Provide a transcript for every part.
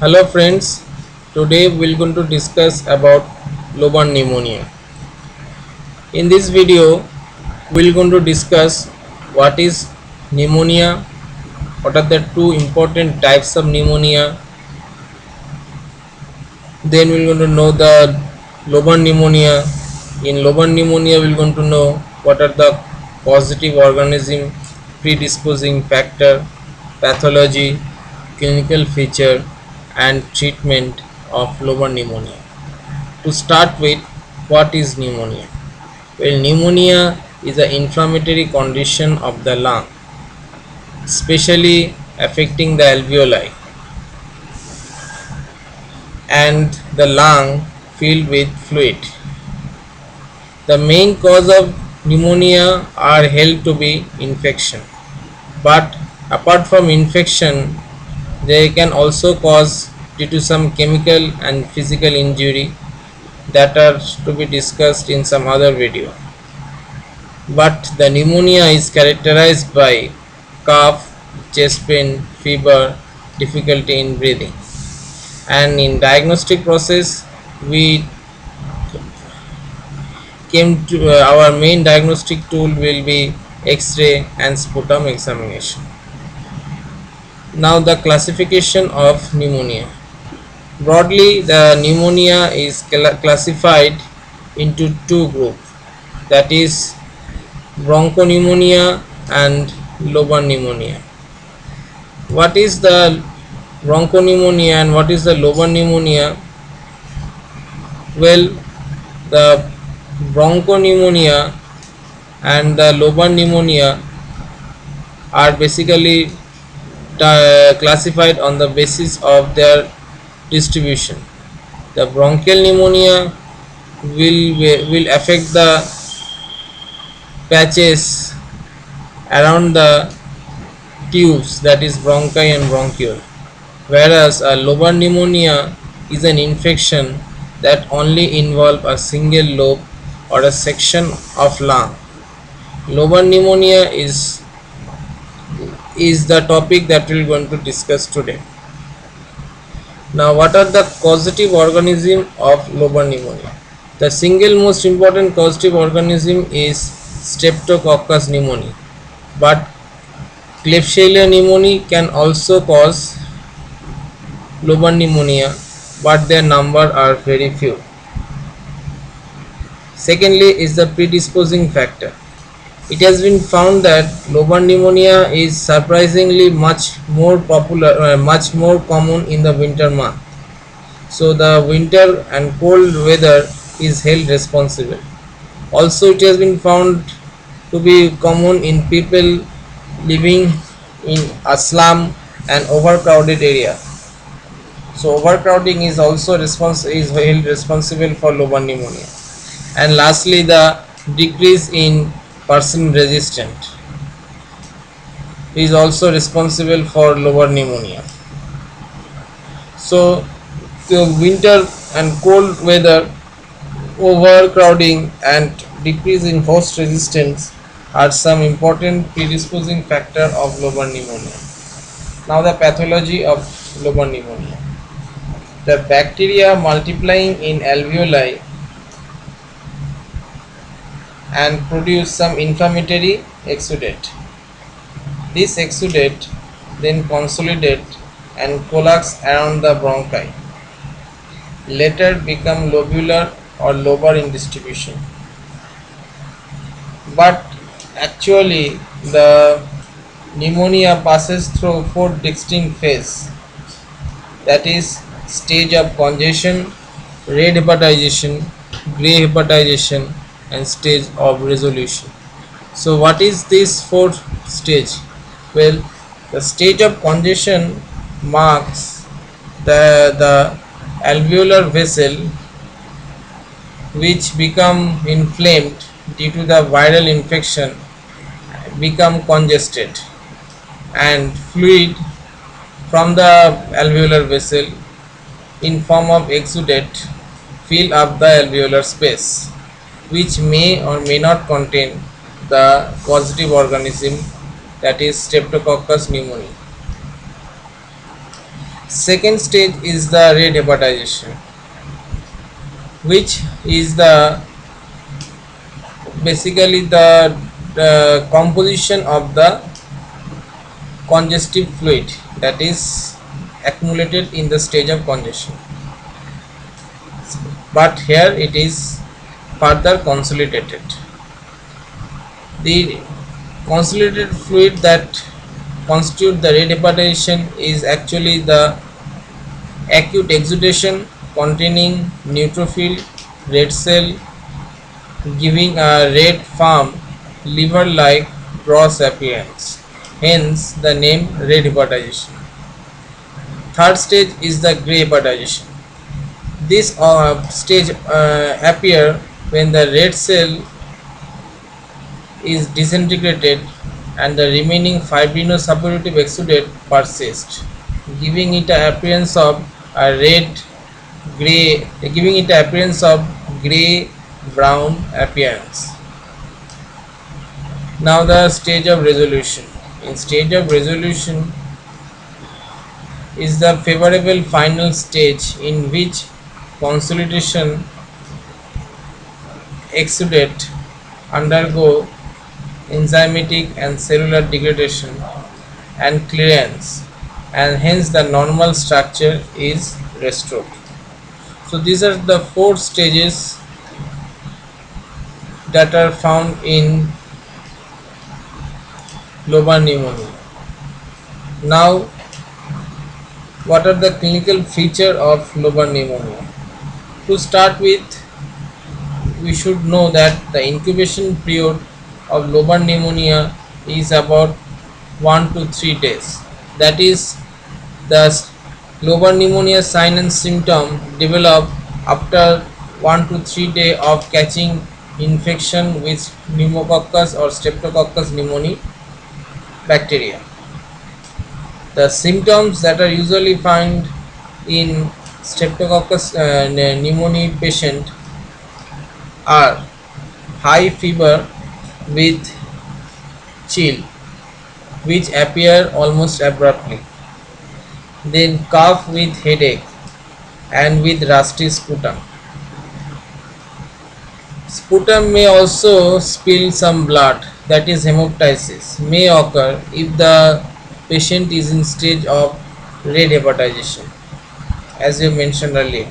Hello friends, today we're going to discuss about lobar pneumonia. In this video, we're going to discuss what is pneumonia, what are the two important types of pneumonia, then we're going to know the lobar pneumonia. In lobar pneumonia, we're going to know what are the positive organism, predisposing factor, pathology, clinical feature and treatment of lobar pneumonia. To start with, what is pneumonia? Well, pneumonia is an inflammatory condition of the lung, especially affecting the alveoli and the lung filled with fluid. The main cause of pneumonia are held to be infection, but apart from infection, they can also cause due to some chemical and physical injury that are to be discussed in some other video. But the pneumonia is characterized by cough, chest pain, fever, difficulty in breathing. And in diagnostic process, we came to our main diagnostic tool will be X-ray and sputum examination. Now the classification of pneumonia. Broadly, the pneumonia is classified into two groups, that is bronchopneumonia and lobar pneumonia. What is the bronchopneumonia and what is the lobar pneumonia? Well, the bronchopneumonia and the lobar pneumonia are basically classified on the basis of their distribution. The bronchial pneumonia will affect the patches around the tubes, that is bronchi and bronchiole, whereas a lobar pneumonia is an infection that only involve a single lobe or a section of lung. Lobar pneumonia is the topic that we are going to discuss today. Now, what are the causative organism of lobar pneumonia? The single most important causative organism is Streptococcus pneumoniae, but Klebsiella pneumoniae can also cause lobar pneumonia, but their number are very few. Secondly is the predisposing factor. It has been found that lobar pneumonia is surprisingly much more common in the winter month. So the winter and cold weather is held responsible. Also, it has been found to be common in people living in a slum and overcrowded area. So overcrowding is also held responsible for lobar pneumonia. And lastly, the decrease in person resistant is also responsible for lobar pneumonia. So the winter and cold weather, overcrowding and decrease in host resistance are some important predisposing factor of lobar pneumonia. Now the pathology of lobar pneumonia. The bacteria multiplying in alveoli and produce some inflammatory exudate. This exudate then consolidate and coalesce around the bronchi, later become lobular or lobar in distribution. But actually the pneumonia passes through four distinct phases, that is stage of congestion, red hepatization, grey hepatization and stage of resolution. So what is this fourth stage? Well, the stage of congestion marks the alveolar vessel which become inflamed due to the viral infection, become congested, and fluid from the alveolar vessel in form of exudate fill up the alveolar space, which may or may not contain the positive organism, that is Streptococcus pneumoniae. Second stage is the red hepatization, which is the basically the composition of the congestive fluid that is accumulated in the stage of congestion, but here it is further consolidated. The consolidated fluid that constitute the red hepatization is actually the acute exudation containing neutrophil red cell, giving a red firm liver-like gross appearance, hence the name red hepatization. Third stage is the grey hepatization. This stage appear when the red cell is disintegrated and the remaining fibrinosuppurative exudate persists, giving it an appearance of a grey brown appearance. Now the stage of resolution. In stage of resolution is the favorable final stage in which consolidation exudate undergo enzymatic and cellular degradation and clearance, and hence the normal structure is restored. So these are the 4 stages that are found in lobar pneumonia. Now, what are the clinical features of lobar pneumonia? To start with, we should know that the incubation period of lobar pneumonia is about 1 to 3 days. That is, the lobar pneumonia sign and symptom develop after 1 to 3 days of catching infection with pneumococcus or streptococcus pneumoniae bacteria. The symptoms that are usually found in streptococcus pneumoniae patient are high fever with chill, which appear almost abruptly, then cough with headache and with rusty sputum. Sputum may also spill some blood, that is hemoptysis, may occur if the patient is in stage of red hepatization, as you mentioned earlier.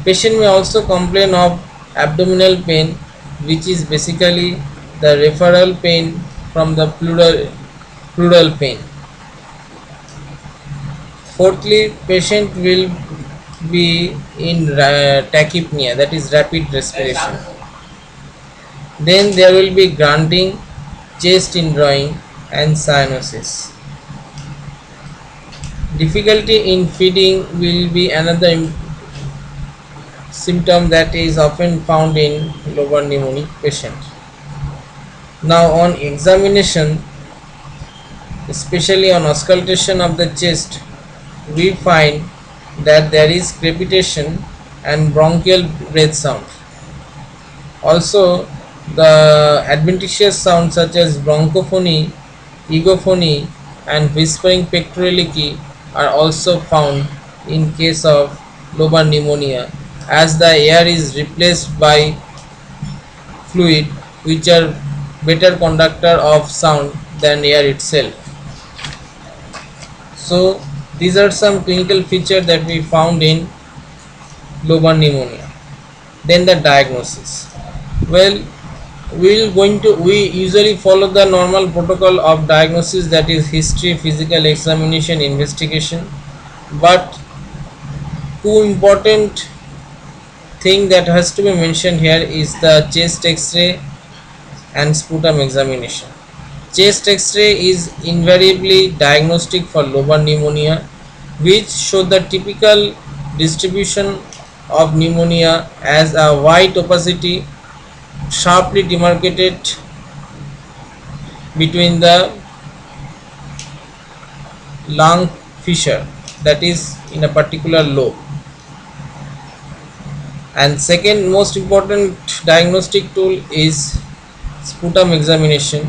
Patient may also complain of abdominal pain, which is basically the referral pain from the pleural pain. Fourthly, patient will be in tachypnea, that is rapid respiration. Then there will be grunting, chest indrawing and cyanosis. Difficulty in feeding will be another symptom that is often found in lobar pneumonic patient. Now on examination, especially on auscultation of the chest, we find that there is crepitation and bronchial breath sound. Also, the adventitious sounds such as bronchophony, egophony and whispering pectoralici are also found in case of lobar pneumonia, as the air is replaced by fluid which are better conductor of sound than air itself. So these are some clinical features that we found in lobar pneumonia. Then the diagnosis. Well, we usually follow the normal protocol of diagnosis, that is history, physical examination, investigation, but two important thing that has to be mentioned here is the chest x-ray and sputum examination. Chest x-ray is invariably diagnostic for lobar pneumonia, which show the typical distribution of pneumonia as a white opacity sharply demarcated between the lung fissure, that is in a particular lobe. And second most important diagnostic tool is sputum examination.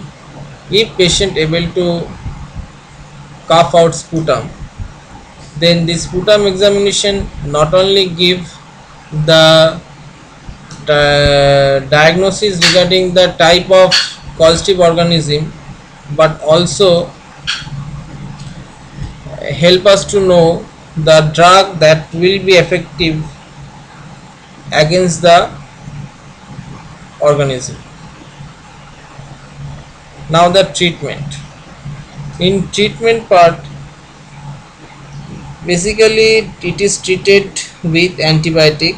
If patient able to cough out sputum, Then this sputum examination not only give the diagnosis regarding the type of causative organism, but also help us to know the drug that will be effective against the organism. Now the treatment. In treatment part, basically it is treated with antibiotic,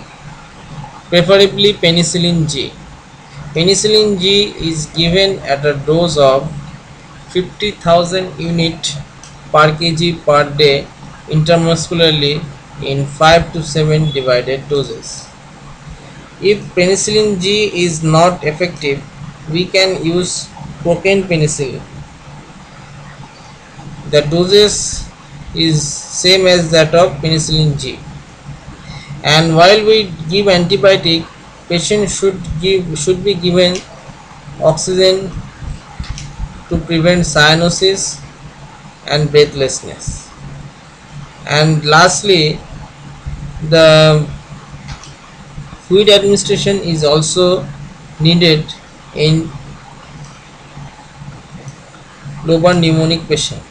preferably penicillin G. Penicillin G is given at a dose of 50,000 unit per kg per day intramuscularly in 5 to 7 divided doses. If penicillin G is not effective, we can use procaine penicillin. The doses is same as that of penicillin G. And while we give antibiotic, patient should be given oxygen to prevent cyanosis and breathlessness. And lastly, the fluid administration is also needed in lobar pneumonic patient,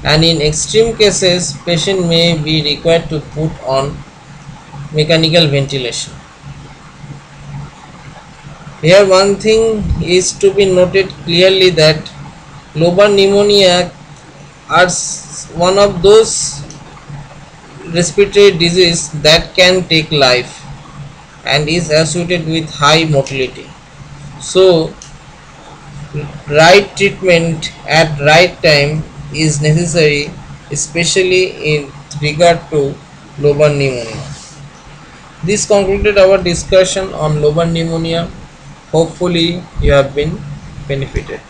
and in extreme cases patient may be required to put on mechanical ventilation. Here one thing is to be noted clearly, that lobar pneumonia are one of those respiratory disease that can take life and is associated with high mortality. So right treatment at right time is necessary, especially in regard to lobar pneumonia. This concluded our discussion on lobar pneumonia. Hopefully you have been benefited.